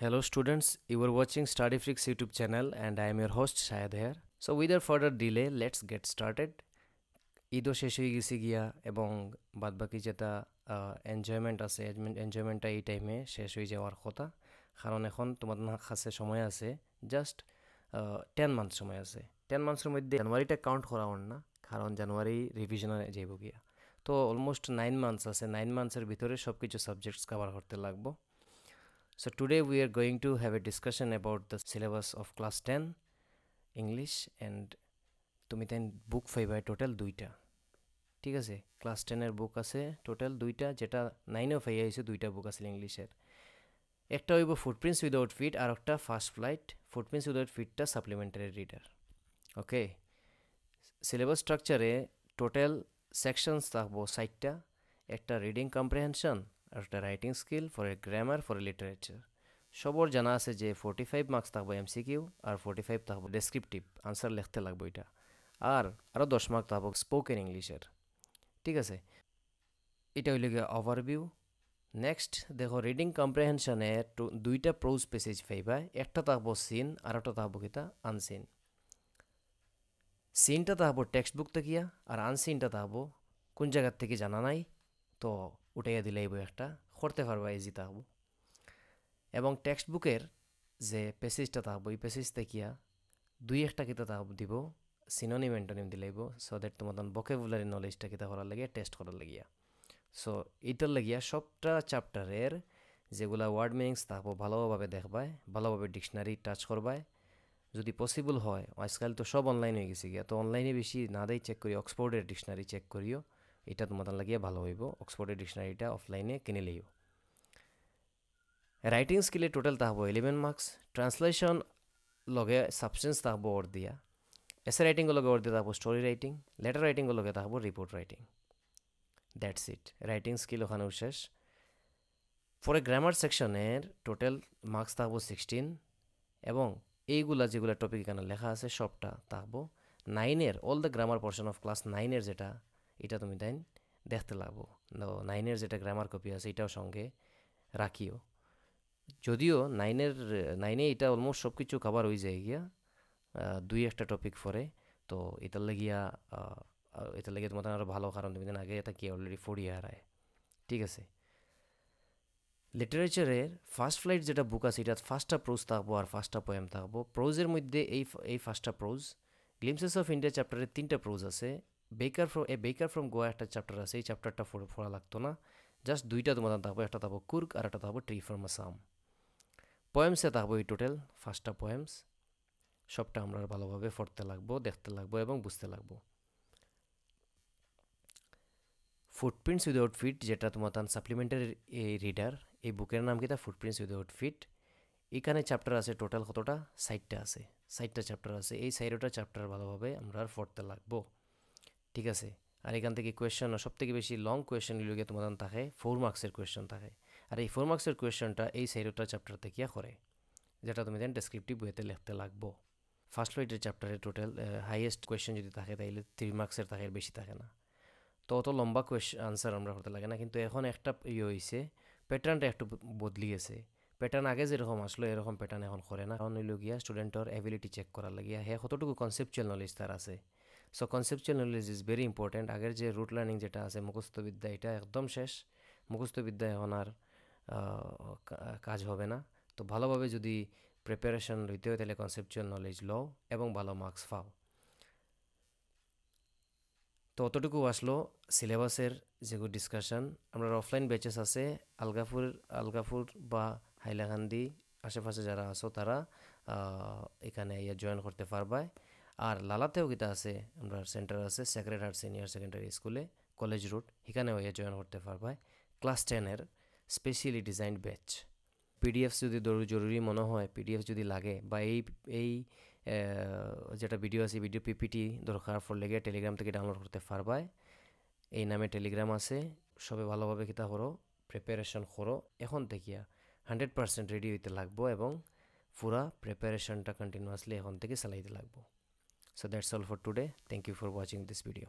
Hello students, you are watching StudyFreaks YouTube channel and I am your host Shahid here. So without further delay, let's get started. ঈদও শেষ হয়ে গেছে গিয়া এবং বাদবাকি যেটা enjoyment আছে এনজয়মেন্টটা এই টাইমে শেষ হয়ে যাওয়ার কথা, কারণ এখন তোমাদের কাছে সময় আছে জাস্ট 10 মান্থ সময় আছে। 10 মান্থসের মধ্যে জানুয়ারিটা কাউন্ট করা হন না, কারণ জানুয়ারি রিভিশনে যাইব গিয়া। তো অলমোস্ট 9 মান্থস আছে, 9 মান্থসের ভিতরে সব কিছু সাবজেক্টস কভার করতে লাগবো। So today we are going to have a discussion about the syllabus of class 10 English and তুমি তাই বুক পাইবা টোটাল 2টা। ঠিক আছে, ক্লাস 10 এর বুক আছে টোটাল 2টা, যেটা 9 এও পাইয়া হইছে 2টা বুক আছে ইংলিশের। একটা হইব ফুটপ্রিন্টস উইদাউট ফিট আর একটা ফার্স্ট ফ্লাইট। ফুটপ্রিন্টস উইদাউট ফিটটা সাপ্লিমেন্টারি রিডার। ওকে, সিলেবাস স্ট্রাকচারে টোটাল সেকশনস থাকবো 60টা, একটা রিডিং কম্প্রিহেনশন আর একটা writing skill, for a grammar, for a literature. সবর জানা আছে যে 45 মার্কস থাকবো এমসিকিউ আর 45 থাকবো ডেসক্রিপটিভ আনসার লিখতে লাগবো এটা, আর আরও 10 মার্ক থাকবো স্পোকেন ইংলিশের। ঠিক আছে, এটা হইলে গিয়ে ওভারভিউ। নেক্সট দেখো, রিডিং কম্প্রিহেনশনে 2টা প্রোজ প্যাসেজ পাইবা, একটা থাকবো সিন আর একটা থাকবো কিতা আনসিন। সিনটা থাকবো টেক্সট বুক থেকিয়া আর আনসিনটা থাকবো কোন জায়গার থেকে জানা নাই, তো উঠাইয়া দিলেইব একটা করতে পারবা, ইজি থাকবো। এবং টেক্সট বুকের যে প্যাসেজটা থাকবো এই প্যাসেজ থেকিয়া 2-1টা কিতা দিব সিনোনিম অ্যান্টোনিম দিলাইব, সো দ্যাট তোমাদের ভোকাবুলারি নলেজটা কিতা করার লাগিয়া টেস্ট করার লাগিয়া। সো এইটার লাগিয়া সবটা চ্যাপ্টারের যেগুলা ওয়ার্ড মিনিংস থাকবো ভালোভাবে দেখবাই, ভালোভাবে ডিকশনারি টাচ করবাই যদি পসিবল হয়। আজকাল তো সব অনলাইন হয়ে গেছে গিয়া, তো অনলাইনে বেশি না দেয় চেক করি, অক্সফোর্ডের ডিকশনারি চেক করিও, এটা তোমাদের লাগিয়া ভালো হইব। অক্সফোর্ডের ডিকশনারিটা অফলাইনে কিনে লইও। রাইটিং স্কিলে টোটাল থাকবো 11 মার্কস। ট্রান্সলেশন লগে সাবস্টেন্স থাকবো ওর দিয়া, এসে রাইটিং লগে ওর দিয়ে থাকবো স্টোরি রাইটিং, লেটার রাইটিং লগে থাকবো report writing. That's it, writing skill ওখানেও শেষ। পরে গ্রামার সেকশনের টোটাল মার্কস থাকবো 16, এবং এইগুলা যেগুলো টপিক এখানে লেখা আছে সবটা থাকবো 9-এর all the grammar portion of class 9-এর যেটা, এটা তুমি তাই দেখতে লাগবো। 9-এর যেটা গ্রামার কপি আছে এটাও সঙ্গে রাখিও। যদিও 9-এ এটা অলমোস্ট সব কিছু কভার হয়ে যায় গিয়া, 2-1টা টপিক পরে, তো এটার লাগিয়া তোমাদের আরও ভালো, কারণ তুমি আগে এটা কি অলরেডি 4 ইয়ার আয়। ঠিক আছে, লিটারেচারের ফার্স্ট ফ্লাইট যেটা বুক আছে এটা ফার্স্টটা প্রোজ থাকবো আর ফার্স্টটা পোয়েম থাকবো। প্রোজের মধ্যে এই ফার্স্টটা প্রোজ। গ্লিমসেস অফ ইন্ডিয়া চ্যাপ্টারে 3টা প্রোজ আছে। বেকার ফ্রম গোয়া একটা চ্যাপ্টার আছে, এই চ্যাপ্টারটা পড়া লাগতো না, জাস্ট 2টা তোমাদের থাকবো, একটা থাকবো কুর্ক আর একটা থাকবো ট্রি ফ্রম আসাম। পোয়েমসে থাকবো এই টোটাল 5টা পোয়েমস, সবটা আমরা ভালোভাবে পড়তে লাগবো, দেখতে লাগবো এবং বুঝতে লাগবো। ফুটপ্রিন্টস উইদাউট ফিট যেটা তোমার সাপ্লিমেন্টারি রিডার, এই বুকের নাম কিতা ফুটপ্রিন্টস উইদাউট ফিট। এখানে চ্যাপ্টার আছে টোটাল কতটা, 60টা আছে, 60টা চ্যাপ্টার আছে। এই 60টা চ্যাপ্টার ভালোভাবে আমরা পড়তে লাগবো। ঠিক আছে, আর এখান থেকে কোয়েশ্চন সব থেকে বেশি লং কোয়েশ্চন গিয়ে তোমাদের থাকে 4 মার্কসের কোয়েশ্চন থাকে, আর এই 4 মার্কসের কোয়েশ্চনটা এই 60টা চ্যাপ্টার থেকে করে, যেটা তুমি দেন ডেসক্রিপটিভ ওয়েতে লিখতে লাগবো। ফার্স্ট ফ্লাইটের চ্যাপ্টারে টোটাল হাইয়েস্ট কোয়েশ্চেন যদি থাকে তাইলে 3 মার্কসের থাকে, বেশি থাকে না, তো অত লম্বা আনসার আমরা করতে লাগে না। কিন্তু এখন একটা হয়েছে, প্যাটার্নটা একটু বদলি গেছে। প্যাটার্ন আগে যেরকম আসলো এরকম প্যাটার্ন এখন করে না, কারণ হইল গিয়া স্টুডেন্টর অ্যাবিলিটি চেক করার লাগিয়া হ্যাঁ কতটুকু কনসেপচুয়াল নলেজ তার আছে। So conceptual knowledge is very important. আগের যে রুট লার্নিং যেটা আছে মুখস্থবিদ্যা, এটা একদম শেষ। মুখস্থবিদ্যা এখন আর কাজ হবে না। তো ভালোভাবে যদি প্রিপারেশন লইতে হয় তাহলে কনসেপচুয়াল নলেজ লও এবং ভালো মার্কস পাও। তো অতটুকু আসলো সিলেবাসের যেগুলো ডিসকাশন। আমরা অফলাইন ব্যাচেস আছে আলগাপুর বা হাইলাকান্দি আশেপাশে যারা আছো তারা এখানে ইয়ে জয়েন করতে পারবায়। আর লালাতেও কিতা আছে, আমরা সেন্টার আছে সেক্রেড হার্ট সিনিয়র সেকেন্ডারি স্কুলে, কলেজ রোড, এখানেও ইয়ে জয়েন করতে পারবায়। ক্লাস 10-এর স্পেশালি ডিজাইনড ব্যাচ। পিডিএফ যদি জরুরি মনে হয়, পিডিএফ যদি লাগে, বা এই যেটা ভিডিও আছে ভিডিও পিপিটি দরকার পড়লে গিয়ে টেলিগ্রাম থেকে ডাউনলোড করতে পারবায়। এই নামে টেলিগ্রাম আছে, সবে ভালোভাবে কিতা করো, প্রিপারেশন করো এখন থেকে 100% রেডি হইতে লাগবো, এবং পুরা প্রিপারেশনটা কন্টিনিউয়াসলি এখন থেকে চালাইতে লাগবো। So that's all for today, thank you for watching this video.